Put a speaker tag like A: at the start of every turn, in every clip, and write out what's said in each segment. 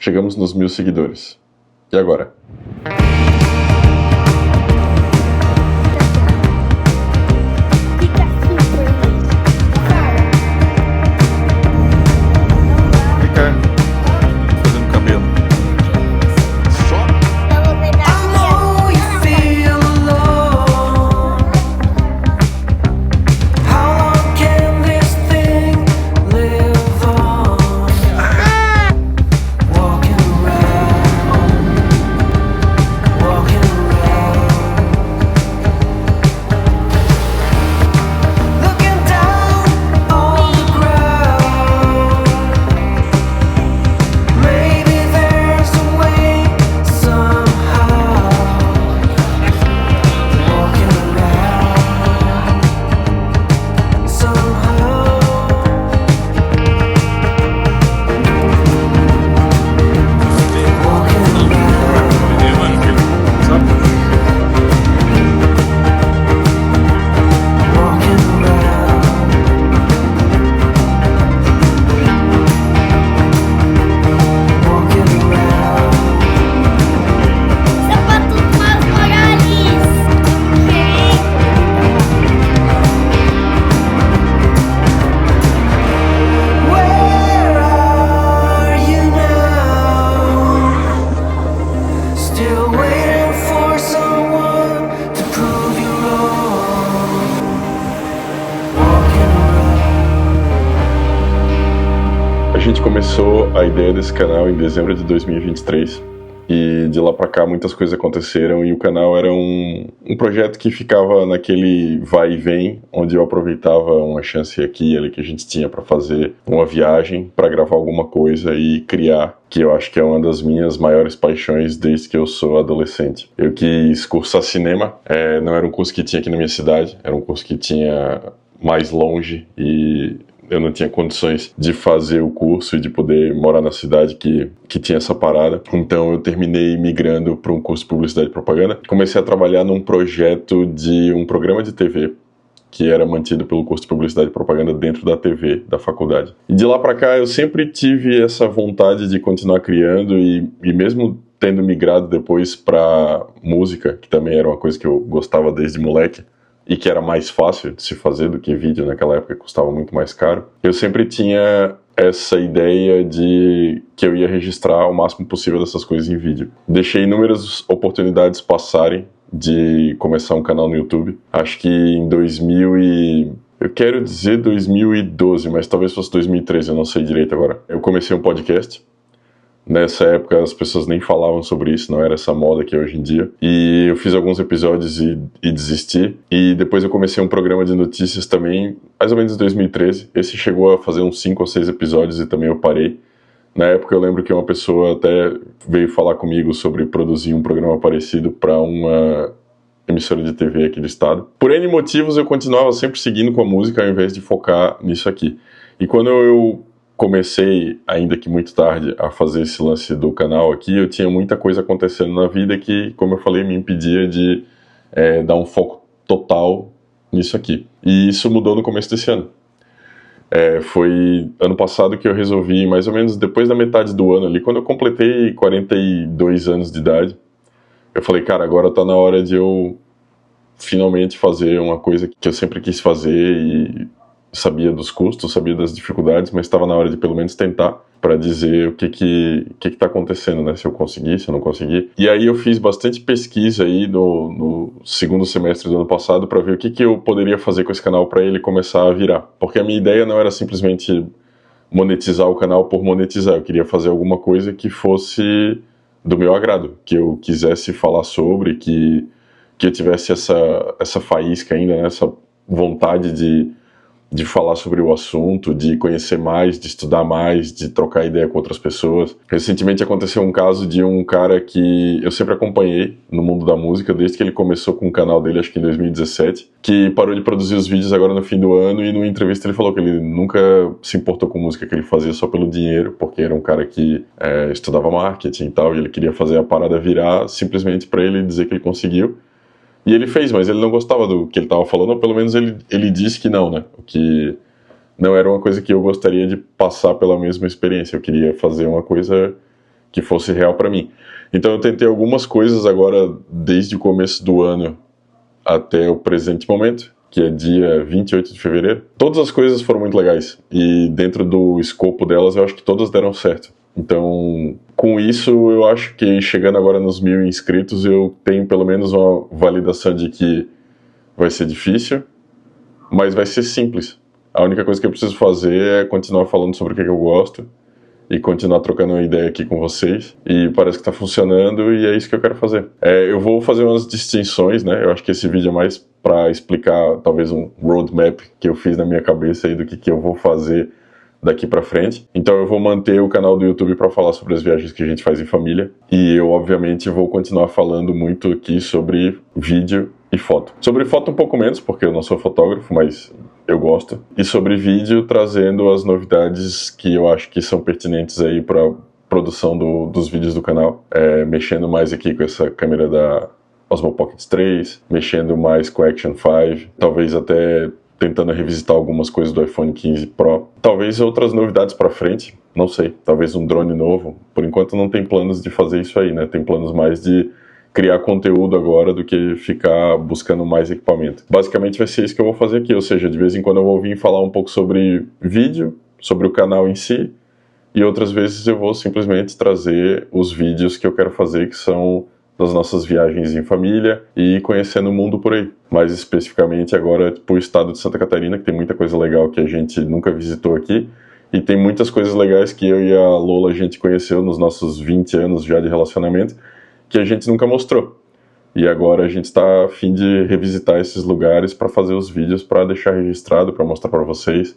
A: Chegamos nos 1000 seguidores. E agora? A gente começou a ideia desse canal em dezembro de 2023 e de lá pra cá muitas coisas aconteceram e o canal era um projeto que ficava naquele vai e vem, onde eu aproveitava uma chance aqui e ali que a gente tinha pra fazer uma viagem, pra gravar alguma coisa e criar, que eu acho que é uma das minhas maiores paixões desde que eu sou adolescente. Eu quis cursar cinema, não era um curso que tinha aqui na minha cidade, era um curso que tinha mais longe e eu não tinha condições de fazer o curso e de poder morar na cidade que tinha essa parada. Então eu terminei migrando para um curso de Publicidade e Propaganda. Comecei a trabalhar num projeto de um programa de TV que era mantido pelo curso de Publicidade e Propaganda dentro da TV da faculdade. E de lá para cá eu sempre tive essa vontade de continuar criando e mesmo tendo migrado depois para música, que também era uma coisa que eu gostava desde moleque, e que era mais fácil de se fazer do que vídeo naquela época, custava muito mais caro. Eu sempre tinha essa ideia de que eu ia registrar o máximo possível dessas coisas em vídeo. Deixei inúmeras oportunidades passarem de começar um canal no YouTube. Acho que em 2012, mas talvez fosse 2013, eu não sei direito agora. Eu comecei um podcast. Nessa época as pessoas nem falavam sobre isso, não era essa moda que é hoje em dia. E eu fiz alguns episódios e desisti. E depois eu comecei um programa de notícias também, mais ou menos em 2013. Esse chegou a fazer uns 5 ou 6 episódios e também eu parei. Na época eu lembro que uma pessoa até veio falar comigo sobre produzir um programa parecido para uma emissora de TV aqui do estado. Por N motivos eu continuava sempre seguindo com a música ao invés de focar nisso aqui. E quando eu comecei, ainda que muito tarde, a fazer esse lance do canal aqui, eu tinha muita coisa acontecendo na vida que, como eu falei, me impedia de dar um foco total nisso aqui. E isso mudou no começo desse ano. Foi ano passado que eu resolvi, mais ou menos depois da metade do ano ali, quando eu completei 42 anos de idade, eu falei, cara, agora tá na hora de eu finalmente fazer uma coisa que eu sempre quis fazer e sabia dos custos, sabia das dificuldades, mas estava na hora de pelo menos tentar para dizer o que tá acontecendo, né? Se eu conseguir, se eu não conseguir. E aí eu fiz bastante pesquisa aí no segundo semestre do ano passado para ver o que eu poderia fazer com esse canal para ele começar a virar. Porque a minha ideia não era simplesmente monetizar o canal por monetizar, eu queria fazer alguma coisa que fosse do meu agrado, que eu quisesse falar sobre, que eu tivesse essa faísca ainda, né? Essa vontade de falar sobre o assunto, de conhecer mais, de estudar mais, de trocar ideia com outras pessoas. Recentemente aconteceu um caso de um cara que eu sempre acompanhei no mundo da música, desde que ele começou com o canal dele, acho que em 2017, que parou de produzir os vídeos agora no fim do ano e numa entrevista ele falou que ele nunca se importou com música, que ele fazia só pelo dinheiro, porque era um cara que estudava marketing e tal, e ele queria fazer a parada virar simplesmente para ele dizer que ele conseguiu. E ele fez, mas ele não gostava do que ele estava falando, ou pelo menos ele disse que não, né? O que não era uma coisa que eu gostaria de passar pela mesma experiência. Eu queria fazer uma coisa que fosse real para mim. Então eu tentei algumas coisas agora desde o começo do ano até o presente momento, que é dia 28 de fevereiro. Todas as coisas foram muito legais e dentro do escopo delas eu acho que todas deram certo. Então, com isso, eu acho que chegando agora nos 1.000 inscritos, eu tenho pelo menos uma validação de que vai ser difícil, mas vai ser simples. A única coisa que eu preciso fazer é continuar falando sobre o que eu gosto e continuar trocando uma ideia aqui com vocês. E parece que está funcionando e é isso que eu quero fazer. Eu vou fazer umas distinções, né? Eu acho que esse vídeo é mais para explicar talvez um roadmap que eu fiz na minha cabeça aí do que eu vou fazer daqui pra frente. Então eu vou manter o canal do YouTube para falar sobre as viagens que a gente faz em família. E eu, obviamente, vou continuar falando muito aqui sobre vídeo e foto. Sobre foto um pouco menos, porque eu não sou fotógrafo, mas eu gosto. E sobre vídeo, trazendo as novidades que eu acho que são pertinentes aí para produção dos vídeos do canal. Mexendo mais aqui com essa câmera da Osmo Pocket 3, mexendo mais com a Action 5, talvez até tentando revisitar algumas coisas do iPhone 15 Pro. Talvez outras novidades para frente, não sei. Talvez um drone novo. Por enquanto não tem planos de fazer isso aí, né? Tem planos mais de criar conteúdo agora do que ficar buscando mais equipamento. Basicamente vai ser isso que eu vou fazer aqui, ou seja, de vez em quando eu vou vir falar um pouco sobre vídeo, sobre o canal em si, e outras vezes eu vou simplesmente trazer os vídeos que eu quero fazer, que são das nossas viagens em família e conhecendo o mundo por aí. Mais especificamente agora pro estado de Santa Catarina, que tem muita coisa legal que a gente nunca visitou aqui, e tem muitas coisas legais que eu e a Lola a gente conheceu nos nossos 20 anos já de relacionamento, que a gente nunca mostrou. E agora a gente está a fim de revisitar esses lugares para fazer os vídeos, para deixar registrado, para mostrar para vocês,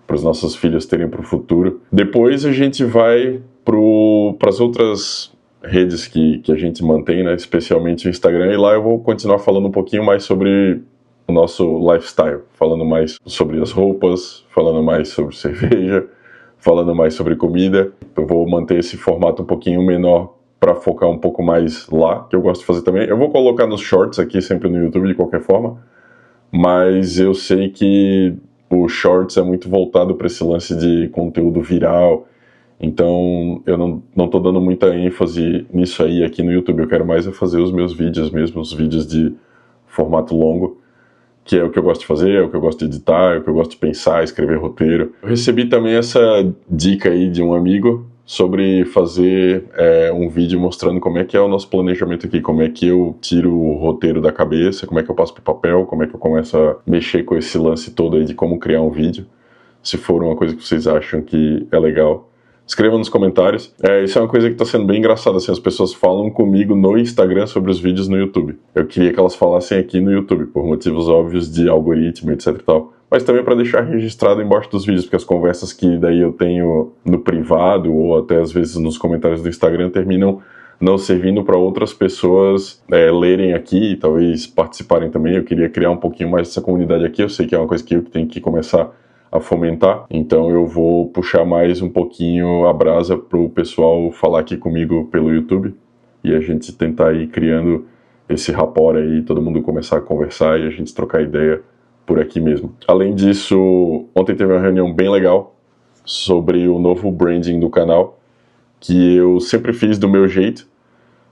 A: para os nossos filhos terem para o futuro. Depois a gente vai para as outras redes que a gente mantém, né, especialmente o Instagram, e lá eu vou continuar falando um pouquinho mais sobre o nosso lifestyle, falando mais sobre as roupas, falando mais sobre cerveja, falando mais sobre comida. Eu vou manter esse formato um pouquinho menor para focar um pouco mais lá, que eu gosto de fazer também. Eu vou colocar nos shorts aqui, sempre no YouTube, de qualquer forma, mas eu sei que o shorts é muito voltado para esse lance de conteúdo viral. Então eu não tô dando muita ênfase nisso aí aqui no YouTube. Eu quero mais é fazer os meus vídeos mesmo, os vídeos de formato longo, que é o que eu gosto de fazer, é o que eu gosto de editar, é o que eu gosto de pensar, escrever roteiro. Eu recebi também essa dica aí de um amigo sobre fazer um vídeo mostrando como é que é o nosso planejamento aqui, como é que eu tiro o roteiro da cabeça, como é que eu passo pro papel, como é que eu começo a mexer com esse lance todo aí de como criar um vídeo. Se for uma coisa que vocês acham que é legal, escrevam nos comentários. Isso é uma coisa que está sendo bem engraçada, assim, as pessoas falam comigo no Instagram sobre os vídeos no YouTube. Eu queria que elas falassem aqui no YouTube, por motivos óbvios de algoritmo, etc e tal. Mas também para deixar registrado embaixo dos vídeos, porque as conversas que daí eu tenho no privado, ou até às vezes nos comentários do Instagram, terminam não servindo para outras pessoas lerem aqui e talvez participarem também. Eu queria criar um pouquinho mais dessa comunidade aqui, eu sei que é uma coisa que eu tenho que começar a fomentar, então eu vou puxar mais um pouquinho a brasa pro pessoal falar aqui comigo pelo YouTube e a gente tentar ir criando esse rapport aí, todo mundo começar a conversar e a gente trocar ideia por aqui mesmo. Além disso, ontem teve uma reunião bem legal sobre o novo branding do canal, que eu sempre fiz do meu jeito,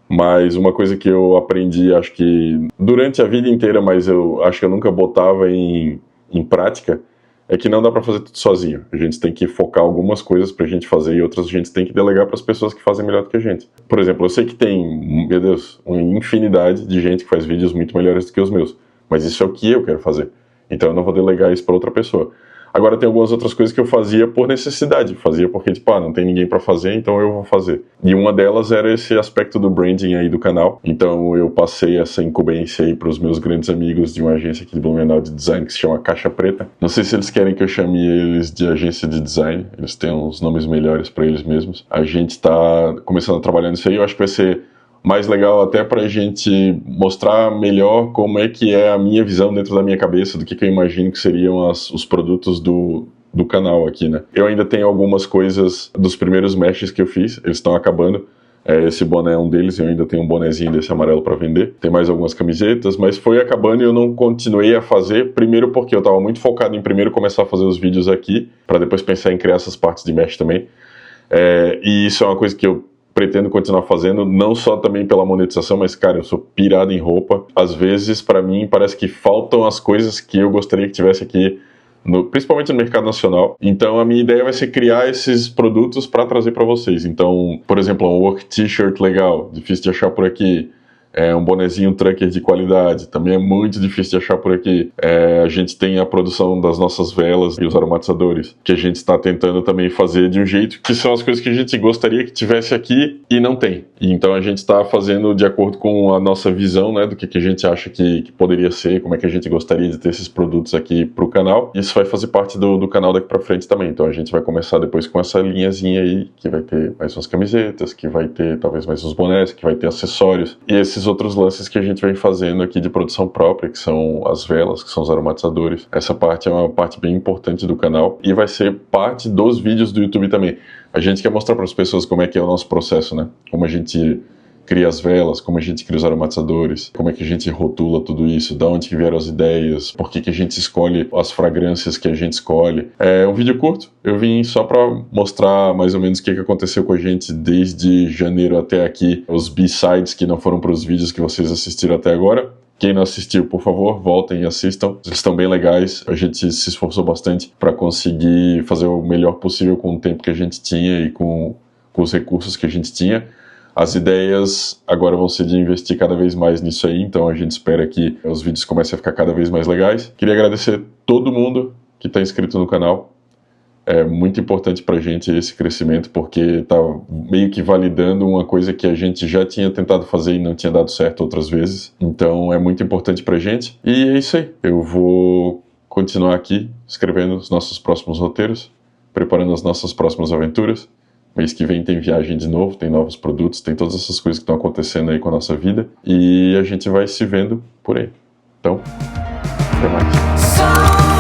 A: mas uma coisa que eu aprendi, acho que durante a vida inteira, mas eu acho que eu nunca botava em prática, é que não dá para fazer tudo sozinho. A gente tem que focar algumas coisas pra gente fazer e outras a gente tem que delegar para as pessoas que fazem melhor do que a gente. Por exemplo, eu sei que tem, meu Deus, uma infinidade de gente que faz vídeos muito melhores do que os meus, mas isso é o que eu quero fazer. Então eu não vou delegar isso para outra pessoa. Agora tem algumas outras coisas que eu fazia por necessidade, fazia porque tipo, não tem ninguém para fazer, então eu vou fazer. E uma delas era esse aspecto do branding aí do canal. Então eu passei essa incumbência aí para os meus grandes amigos de uma agência aqui de Blumenau de design que se chama Caixa Preta. Não sei se eles querem que eu chame eles de agência de design, eles têm uns nomes melhores para eles mesmos. A gente tá começando a trabalhar nisso aí, eu acho que vai ser mais legal até pra gente mostrar melhor como é que é a minha visão dentro da minha cabeça do que eu imagino que seriam os produtos do canal aqui, né? Eu ainda tenho algumas coisas dos primeiros meshes que eu fiz, eles estão acabando. Esse boné é um deles, eu ainda tenho um bonezinho desse amarelo para vender. Tem mais algumas camisetas, mas foi acabando e eu não continuei a fazer, primeiro porque eu tava muito focado em primeiro começar a fazer os vídeos aqui, para depois pensar em criar essas partes de mesh também. E isso é uma coisa que eu pretendo continuar fazendo, não só também pela monetização, mas, cara, eu sou pirado em roupa. Às vezes, para mim, parece que faltam as coisas que eu gostaria que tivesse aqui, principalmente no mercado nacional. Então, a minha ideia vai ser criar esses produtos para trazer para vocês. Então, por exemplo, um work t-shirt legal, difícil de achar por aqui. Um bonezinho trucker de qualidade, também é muito difícil de achar por aqui. A gente tem a produção das nossas velas e os aromatizadores, que a gente está tentando também fazer de um jeito que são as coisas que a gente gostaria que tivesse aqui e não tem. E então a gente está fazendo de acordo com a nossa visão, né, do que a gente acha que poderia ser, como é que a gente gostaria de ter esses produtos aqui para o canal. Isso vai fazer parte do canal daqui para frente também. Então a gente vai começar depois com essa linhazinha aí, que vai ter mais umas camisetas, que vai ter talvez mais uns bonés, que vai ter acessórios. E esses outros lances que a gente vem fazendo aqui de produção própria, que são as velas, que são os aromatizadores. Essa parte é uma parte bem importante do canal e vai ser parte dos vídeos do YouTube também. A gente quer mostrar para as pessoas como é que é o nosso processo, né? Como a gente cria as velas, como a gente cria os aromatizadores, como é que a gente rotula tudo isso, da onde que vieram as ideias, por que a gente escolhe as fragrâncias que a gente escolhe. É um vídeo curto, eu vim só para mostrar mais ou menos o que aconteceu com a gente desde janeiro até aqui, os B-sides que não foram para os vídeos que vocês assistiram até agora. Quem não assistiu, por favor, voltem e assistam. Eles estão bem legais. A gente se esforçou bastante para conseguir fazer o melhor possível com o tempo que a gente tinha e com os recursos que a gente tinha. As ideias agora vão ser de investir cada vez mais nisso aí, então a gente espera que os vídeos comecem a ficar cada vez mais legais. Queria agradecer todo mundo que está inscrito no canal. É muito importante pra gente esse crescimento, porque tá meio que validando uma coisa que a gente já tinha tentado fazer e não tinha dado certo outras vezes. Então é muito importante pra gente. E é isso aí. Eu vou continuar aqui escrevendo os nossos próximos roteiros, preparando as nossas próximas aventuras. Mês que vem tem viagem de novo, tem novos produtos, tem todas essas coisas que estão acontecendo aí com a nossa vida. E a gente vai se vendo por aí. Então, até mais.